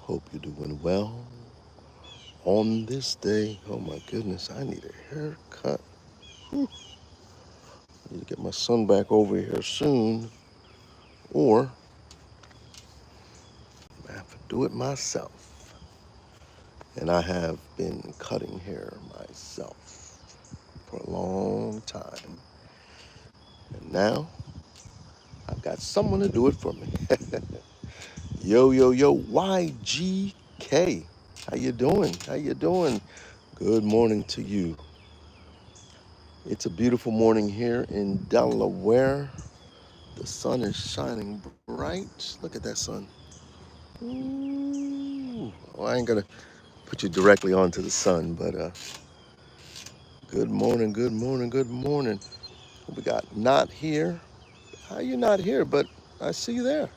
Hope you're doing well on this day. Oh my goodness, I need a haircut. Whew. Need to get my son back over here soon, or I have to do it myself. And I have been cutting hair myself for a long time. And now I've got someone to do it for me. Yo, yo, yo, YGK. How you doing? How you doing? Good morning to you. It's a beautiful morning here in Delaware. The sun is shining bright. Look at that sun. Ooh. Well, I ain't gonna put you directly onto the sun, but good morning, good morning, good morning. We got not here. How you not here? But I see you there.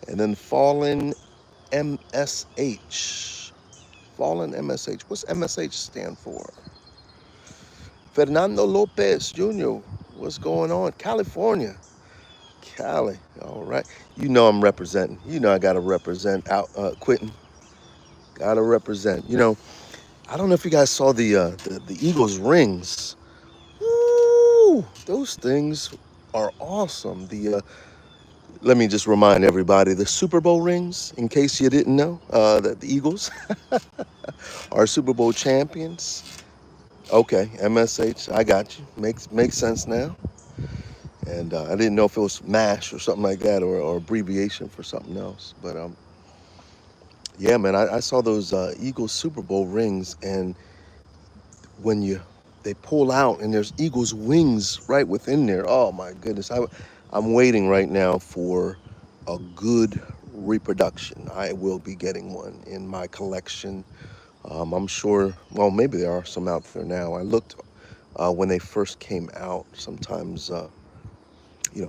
And then fallen MSH. Fallen MSH. What's MSH stand for? Fernando Lopez Jr. What's going on? California. Cali. All right. You know I'm representing. You know I gotta represent out quitting. Gotta represent. I don't know if you guys saw the Eagles rings. Woo! Those things are awesome. The Let me just remind everybody the Super Bowl rings, in case you didn't know, that the Eagles are Super Bowl champions. Okay, MSH, I got you. Makes sense now. And I didn't know if it was MASH or something like that, or abbreviation for something else. But yeah, man, I saw those Eagles Super Bowl rings, and when they pull out and there's Eagles wings right within there. Oh my goodness, I'm waiting right now for a good reproduction. I will be getting one in my collection. I'm sure. Well, maybe there are some out there now. I looked when they first came out. Sometimes.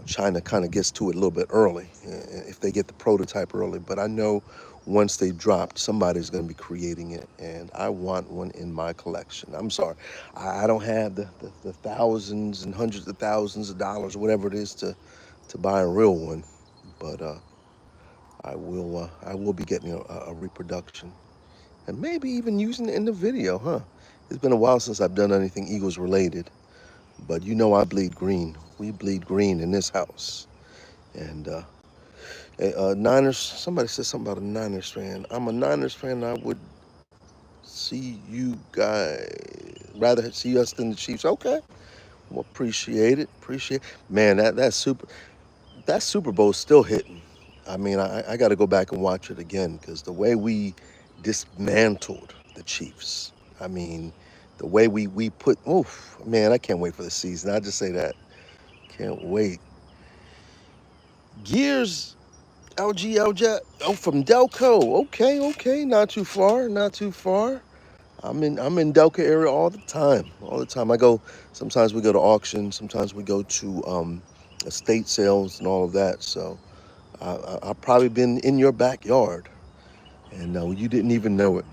China kind of gets to it a little bit early if they get the prototype early. But I know once they dropped, somebody's going to be creating it, and I want one in my collection. I'm sorry, I don't have the thousands and hundreds of thousands of dollars or whatever it is to buy a real one, but I will be getting a reproduction, and maybe even using it in the video, huh? It's been a while since I've done anything Eagles related, but you know I bleed green. We bleed green in this house. And Niners, somebody said something about a Niners fan. I'm a Niners fan. I would see you guys, rather see us than the Chiefs. Okay. Well, appreciate it. Appreciate it. Man, that Super Bowl's still hitting. I mean, I got to go back and watch it again because the way we dismantled the Chiefs. I mean, the way we put, oof, man, I can't wait for the season. I just say that. Can't wait. Gears LG, oh, from Delco. Okay, okay, not too far, not too far. I'm in Delco area all the time, all the time. I go. Sometimes we go to auctions. Sometimes we go to estate sales and all of that. So I've probably been in your backyard, and you didn't even know it.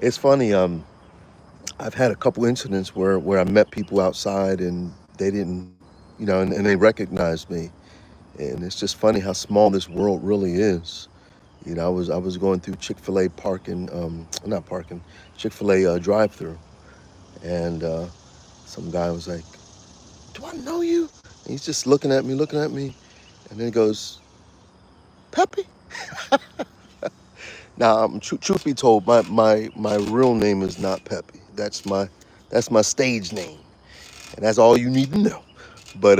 It's funny. I've had a couple incidents where I met people outside and they didn't, and they recognized me. And it's just funny how small this world really is. I was going through Chick-fil-A parking, not parking, Chick-fil-A drive-through, and some guy was like, "Do I know you?" And he's just looking at me, and then he goes, "Peppy." Now, truth be told, my real name is not Peppy. That's my stage name, and that's all you need to know. But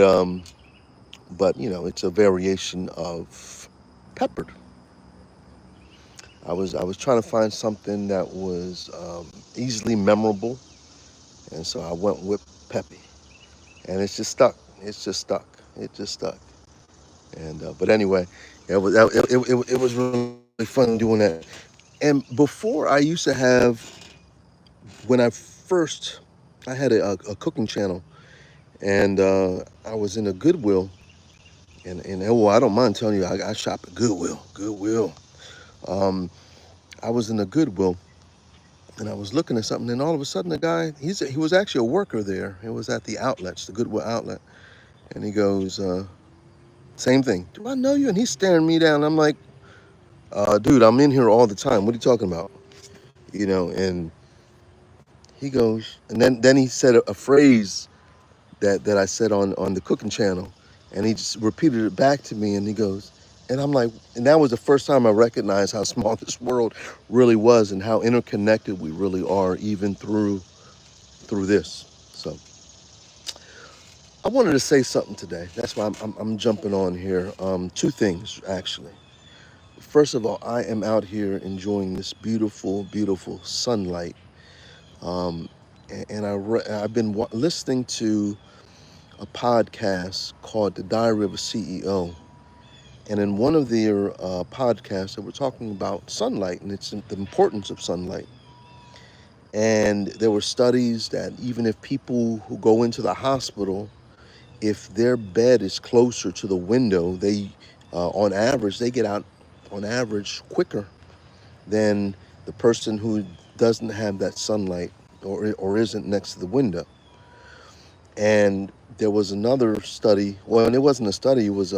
it's a variation of peppered. I was trying to find something that was easily memorable, and so I went with Peppy, and it's just stuck. It's just stuck. It just stuck. And but anyway, it was really fun doing that. And before I used to have when I first I had a cooking channel, and I was in a Goodwill, and well, I don't mind telling you, I shop at Goodwill. Goodwill. Um, I was in a Goodwill, and I was looking at something, and all of a sudden, the guy, he was actually a worker there. It was at the outlets, the Goodwill outlet, and he goes, same thing. Do I know you? And he's staring me down. I'm like, Dude, I'm in here all the time. What are you talking about? And he goes, and then he said a phrase that I said on the cooking channel, and he just repeated it back to me, and he goes, and I'm like, and that was the first time I recognized how small this world really was and how interconnected we really are, even through this. So I wanted to say something today. That's why I'm jumping on here. Two things actually. First of all, I am out here enjoying this beautiful, beautiful sunlight. Um, I've been listening to a podcast called The Diary of a CEO. And in one of their podcasts, they were talking about sunlight and its the importance of sunlight. And there were studies that even if people who go into the hospital, if their bed is closer to the window, on average, they get out on average quicker than the person who doesn't have that sunlight or isn't next to the window. And there was another study. Well, and it wasn't a study. It was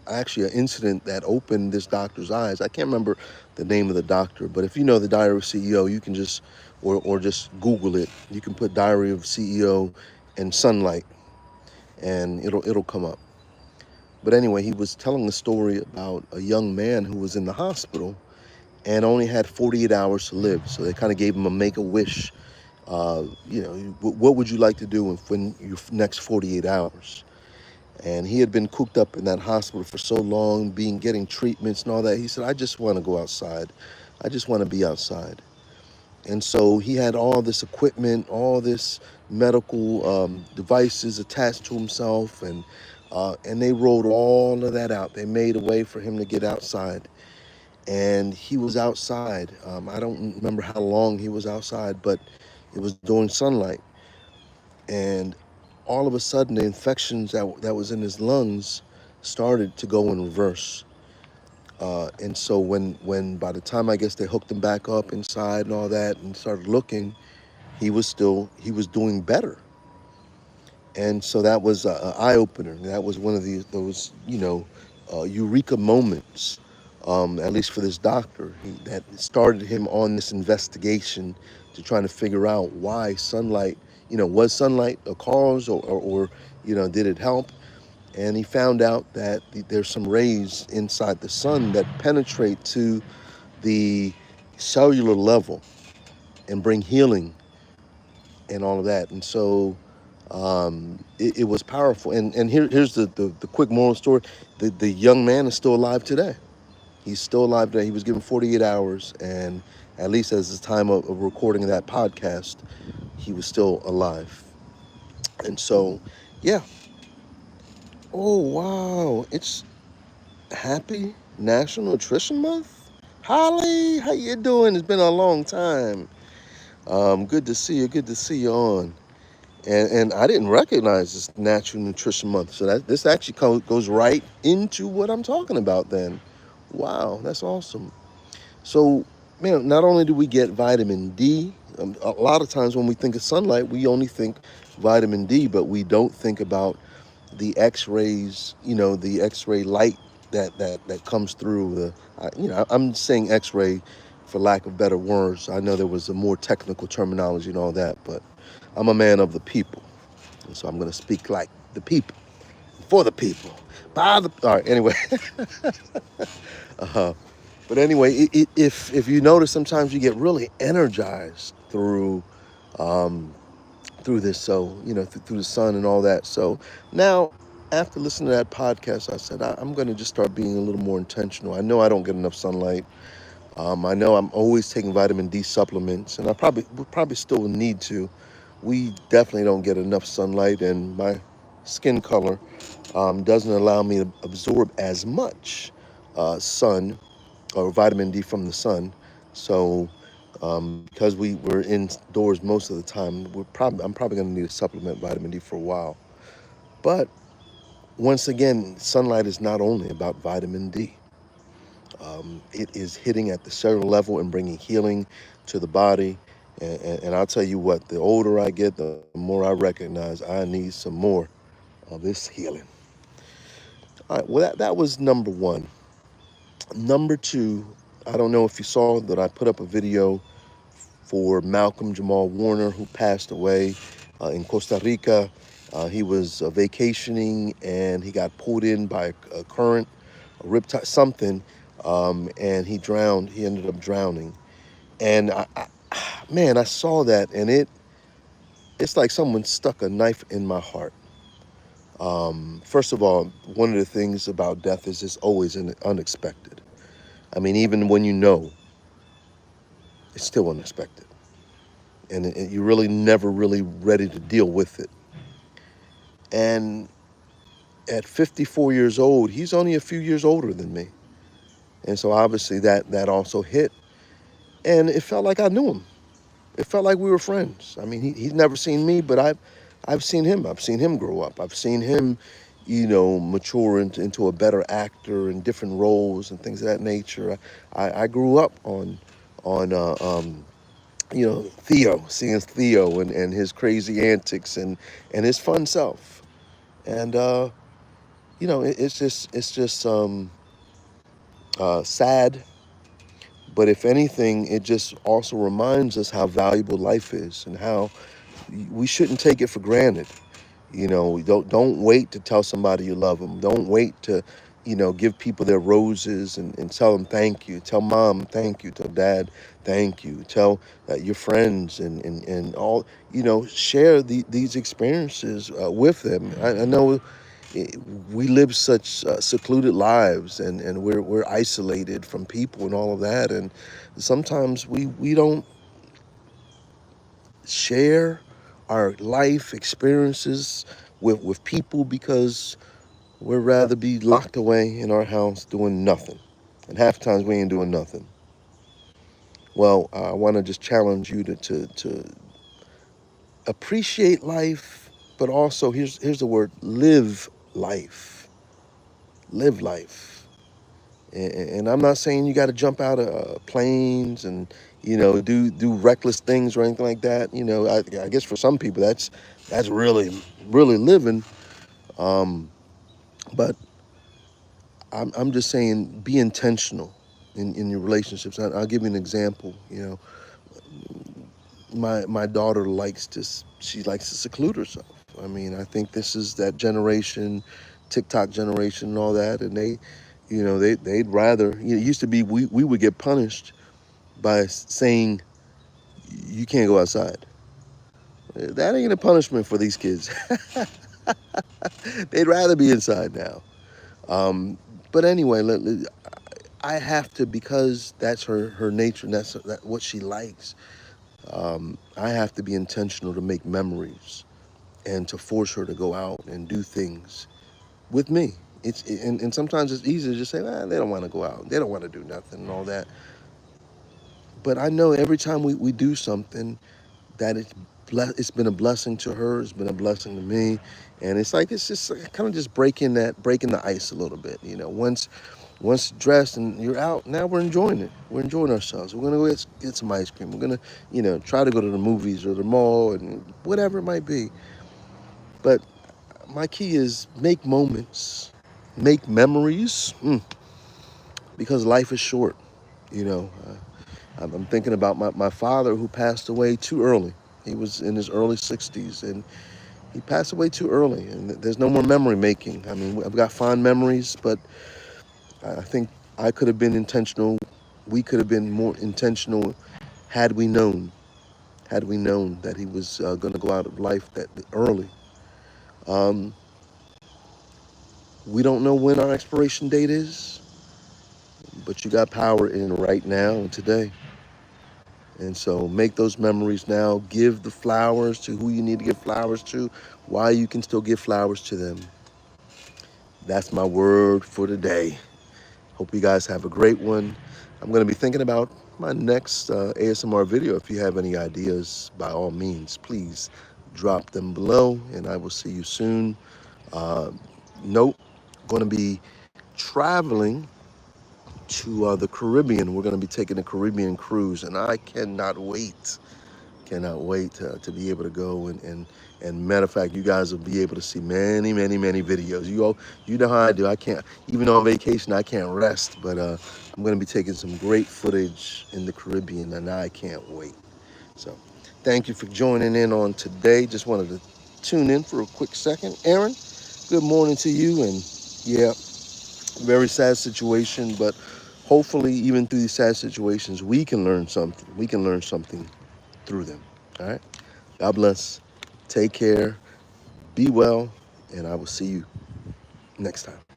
actually an incident that opened this doctor's eyes. I can't remember the name of the doctor, but if you know the Diary of CEO, you can just or just Google it. You can put Diary of CEO and sunlight, and it'll come up. But anyway, he was telling a story about a young man who was in the hospital and only had 48 hours to live. So they kind of gave him a make a wish. What would you like to do when your next 48 hours? And he had been cooped up in that hospital for so long, getting treatments and all that. He said, I just want to go outside. I just want to be outside. And so he had all this equipment, all this medical devices attached to himself, and they rolled all of that out. They made a way for him to get outside, and he was outside. I don't remember how long he was outside, but it was during sunlight, and all of a sudden the infections that was in his lungs started to go in reverse. And so when by the time I guess they hooked him back up inside and all that and started looking, he was doing better. And so that was an eye opener. That was one of those eureka moments, at least for this doctor, that started him on this investigation to trying to figure out why sunlight, was sunlight a cause or did it help? And he found out that there's some rays inside the sun that penetrate to the cellular level and bring healing and all of that. And so it was powerful. And here's the quick moral story. The young man is still alive today. He's still alive today. He was given 48 hours, and at least as the time of recording of that podcast, he was still alive. And so, yeah. Oh, wow. It's Happy National Nutrition Month. Holly, how you doing? It's been a long time. Good to see you. Good to see you on. And I didn't recognize this Natural Nutrition Month. So this actually goes right into what I'm talking about then. Wow, that's awesome. So, man, not only do we get vitamin D, a lot of times when we think of sunlight, we only think vitamin D, but we don't think about the X-rays, the X-ray light that comes through I'm saying X-ray for lack of better words. I know there was a more technical terminology and all that, but I'm a man of the people. And so I'm going to speak like the people, for the people, by the. All right. Anyway, uh, but anyway, if you notice, sometimes you get really energized um, through this. So through the sun and all that. So now, after listening to that podcast, I said I'm going to just start being a little more intentional. I know I don't get enough sunlight. I know I'm always taking vitamin D supplements, and we probably still need to. We definitely don't get enough sunlight, and my skin color doesn't allow me to absorb as much sun or vitamin D from the sun. So, because we're indoors most of the time, I'm probably going to need to supplement vitamin D for a while. But once again, sunlight is not only about vitamin D. It is hitting at the cellular level and bringing healing to the body. And I'll tell you what, the older I get, the more I recognize I need some more of this healing. All right, well, that was number one. Number two, I don't know if you saw that I put up a video for Malcolm Jamal Warner, who passed away in Costa Rica. He was vacationing and he got pulled in by a current, a riptide, something, and he drowned. He ended up drowning. And man, I saw that, and it's like someone stuck a knife in my heart. First of all, one of the things about death is it's always unexpected. I mean, even when you know, it's still unexpected, and you're really never really ready to deal with it. And at 54 years old, he's only a few years older than me, and so obviously that also hit, and it felt like I knew him. It felt like we were friends. I mean, he's never seen me, but I've seen him. I've seen him grow up. I've seen him, mature into a better actor in different roles and things of that nature. I grew up on Theo, seeing Theo and his crazy antics and his fun self. And it's just sad. But if anything, it just also reminds us how valuable life is and how we shouldn't take it for granted. Don't wait to tell somebody you love them. Don't wait to, give people their roses and tell them thank you. Tell mom thank you. Tell dad thank you. Tell your friends and all, share these experiences with them. I know eh, we live such secluded lives and we're isolated from people and all of that. And sometimes we don't share our life experiences with people because we'd rather be locked away in our house doing nothing. And half the times we ain't doing nothing. Well, I want to just challenge you to appreciate life, but also here's the word: live life. Live life. And I'm not saying you got to jump out of planes and do reckless things or anything like that. I guess for some people that's really living. Um, but I'm just saying be intentional in your relationships. I'll give you an example. My daughter she likes to seclude herself. I mean, I think this is that generation, TikTok generation and all that, and they'd rather. It used to be we would get punished by saying you can't go outside. That ain't a punishment for these kids. They'd rather be inside now. Um, but anyway, I have to, because that's her nature and that's what she likes. I have to be intentional to make memories and to force her to go out and do things with me. And sometimes it's easy to just say, they don't want to go out, they don't want to do nothing and all that. But I know every time we do something that it's been a blessing to her, it's been a blessing to me, and it's just kind of just breaking the ice a little bit. Once dressed and you're out, now we're enjoying it. We're enjoying ourselves. We're gonna go get some ice cream. We're gonna try to go to the movies or the mall and whatever it might be. But my key is make moments, make memories, because life is short. You know, I'm thinking about my father who passed away too early. He was in his early 60s and he passed away too early. And there's no more memory making. I mean, I've got fond memories, but I think I could have been intentional. We could have been more intentional had we known, that he was going to go out of life that early. Um, we don't know when our expiration date is, but you got power in right now and today. And so make those memories now. Give the flowers to who you need to give flowers to, while you can still give flowers to them. That's my word for today. Hope you guys have a great one. I'm going to be thinking about my next ASMR video. If you have any ideas, by all means, please drop them below, and I will see you soon. Uh, note, going to be traveling to the Caribbean. We're going to be taking a Caribbean cruise, and I cannot wait. cannot wait to be able to go and matter of fact, you guys will be able to see many, many, many videos. You know how I do. I can't, even though on vacation, I can't rest, but I'm going to be taking some great footage in the Caribbean, and I can't wait. So thank you for joining in on today. Just wanted to tune in for a quick second. Aaron, good morning to you. And yeah, very sad situation, but hopefully, even through these sad situations, we can learn something. We can learn something through them. All right. God bless. Take care. Be well. And I will see you next time.